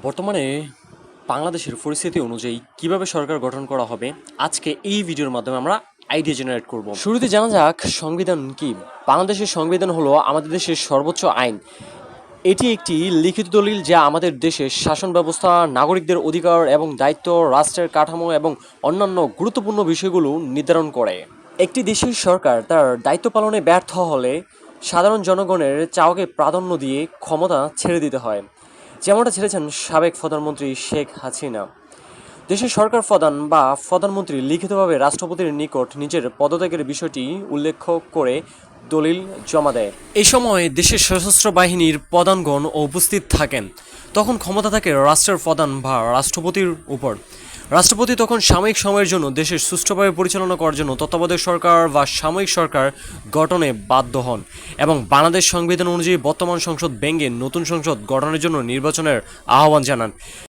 বর্তমানে বাংলাদেশের পরিস্থিতি অনুযায়ী কিভাবে সরকার গঠন করা হবে আজকে এই ভিডিওর মাধ্যমে আমরা আইডিয়া জেনারেট করব। শুরুতে জানা যাক সংবিধান কি। বাংলাদেশের সংবিধান হলো আমাদের দেশের সর্বোচ্চ আইন। এটি একটি লিখিত দলিল যা আমাদের দেশের শাসন ব্যবস্থা, নাগরিকদের অধিকার এবং দায়িত্ব, রাষ্ট্রের কাঠামো এবং অন্যান্য গুরুত্বপূর্ণ বিষয়গুলো নির্ধারণ করে। একটি দেশের সরকার তার দায়িত্ব পালনে ব্যর্থ হলে সাধারণ জনগণের চাওয়াকে প্রাধান্য দিয়ে ক্ষমতা ছেড়ে দিতে হয়, যেমনটা ছেড়েছেন সাবেক প্রধানমন্ত্রী শেখ হাসিনা। দেশের সরকার প্রধান বা প্রধানমন্ত্রী লিখিতভাবে রাষ্ট্রপতির নিকট নিজের পদত্যাগের বিষয়টি উল্লেখ করে দলিল জমা দেয়। এই সময় দেশের সশস্ত্র বাহিনীর প্রধানগণ উপস্থিত থাকেন। তখন ক্ষমতা থাকে রাষ্ট্রের প্রধান বা রাষ্ট্রপতির উপর। রাষ্ট্রপতি তখন সাময়িক সময়ের জন্য দেশের সুষ্ঠুভাবে পরিচালনা করার জন্য তত্ত্বাবধায়ক সরকার বা সাময়িক সরকার গঠনে বাধ্য হন এবং বাংলাদেশ সংবিধান অনুযায়ী বর্তমান সংসদ ভেঙে নতুন সংসদ গঠনের জন্য নির্বাচনের আহ্বান জানান।